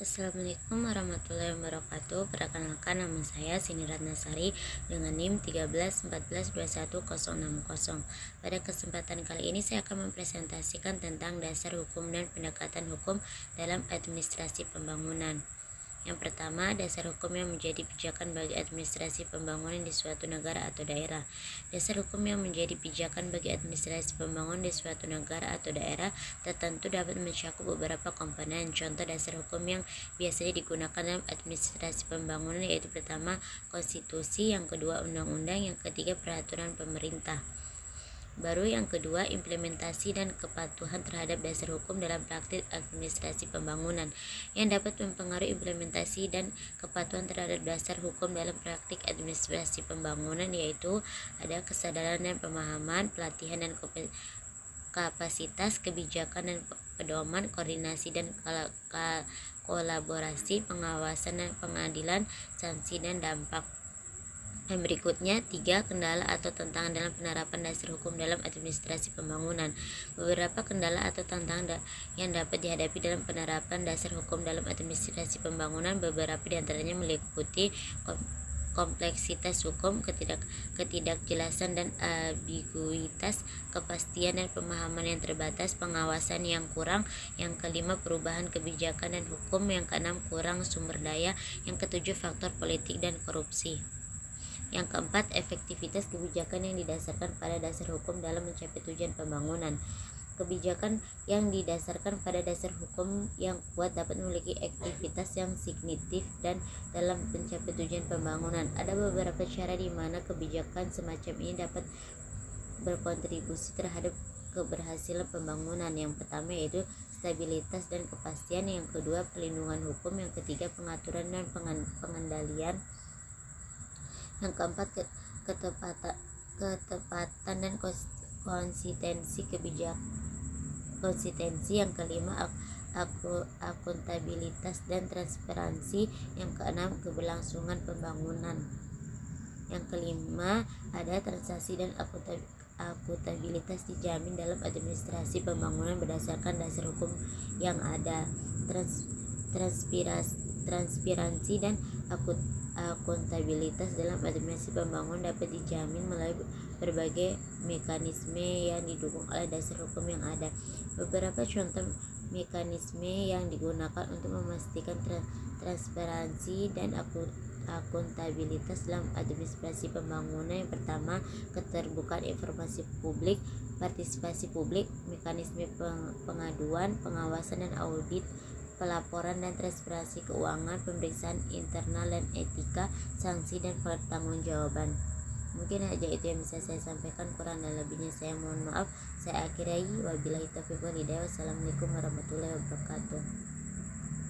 Assalamualaikum warahmatullahi wabarakatuh. Perkenalkan, nama saya Sini Ratnasari dengan NIM 13142160. Pada kesempatan kali ini saya akan mempresentasikan tentang dasar hukum dan pendekatan hukum dalam administrasi pembangunan. Yang pertama, dasar hukum yang menjadi pijakan bagi administrasi pembangunan di suatu negara atau daerah. Dasar hukum yang menjadi pijakan bagi administrasi pembangunan di suatu negara atau daerah tertentu dapat mencakup beberapa komponen. Contoh dasar hukum yang biasanya digunakan dalam administrasi pembangunan yaitu pertama, konstitusi, yang kedua, undang-undang, yang ketiga, peraturan pemerintah. Baru yang kedua, implementasi dan kepatuhan terhadap dasar hukum dalam praktik administrasi pembangunan. Yang dapat mempengaruhi implementasi dan kepatuhan terhadap dasar hukum dalam praktik administrasi pembangunan yaitu ada kesadaran dan pemahaman, pelatihan dan kapasitas, kebijakan dan pedoman, koordinasi dan kolaborasi, pengawasan dan pengadilan, sanksi dan dampak. Yang berikutnya, 3. Kendala atau tantangan dalam penerapan dasar hukum dalam administrasi pembangunan. Beberapa kendala atau tantangan yang dapat dihadapi dalam penerapan dasar hukum dalam administrasi pembangunan, beberapa diantaranya meliputi kompleksitas hukum, ketidakjelasan dan ambiguitas, kepastian dan pemahaman yang terbatas, pengawasan yang kurang. Yang kelima, perubahan kebijakan dan hukum. Yang keenam, kurang sumber daya. Yang ketujuh, faktor politik dan korupsi. Yang keempat, efektivitas kebijakan yang didasarkan pada dasar hukum dalam mencapai tujuan pembangunan. Kebijakan yang didasarkan pada dasar hukum yang kuat dapat memiliki efektivitas yang signifikan dan dalam mencapai tujuan pembangunan. Ada beberapa cara di mana kebijakan semacam ini dapat berkontribusi terhadap keberhasilan pembangunan. Yang pertama yaitu stabilitas dan kepastian, yang kedua pelindungan hukum, yang ketiga pengaturan dan pengendalian, yang keempat ketepatan dan konsistensi yang kelima akuntabilitas dan transparansi, yang keenam keberlangsungan pembangunan, yang kelima ada transaksi dan akuntabilitas dijamin dalam administrasi pembangunan berdasarkan dasar hukum yang ada. Transparansi dan akuntabilitas dalam administrasi pembangunan dapat dijamin melalui berbagai mekanisme yang didukung oleh dasar hukum yang ada. Beberapa contoh mekanisme yang digunakan untuk memastikan transparansi dan akuntabilitas dalam administrasi pembangunan. Yang pertama, keterbukaan informasi publik, partisipasi publik, mekanisme pengaduan, pengawasan dan audit, pelaporan dan transparansi keuangan, pemeriksaan internal dan etika, sanksi dan pertanggungjawaban. Mungkin aja itu yang bisa saya sampaikan, kurang dan lebihnya saya mohon maaf. Saya akhiri, wabillahi taufiq wal hidayah. Wassalamualaikum warahmatullahi wabarakatuh.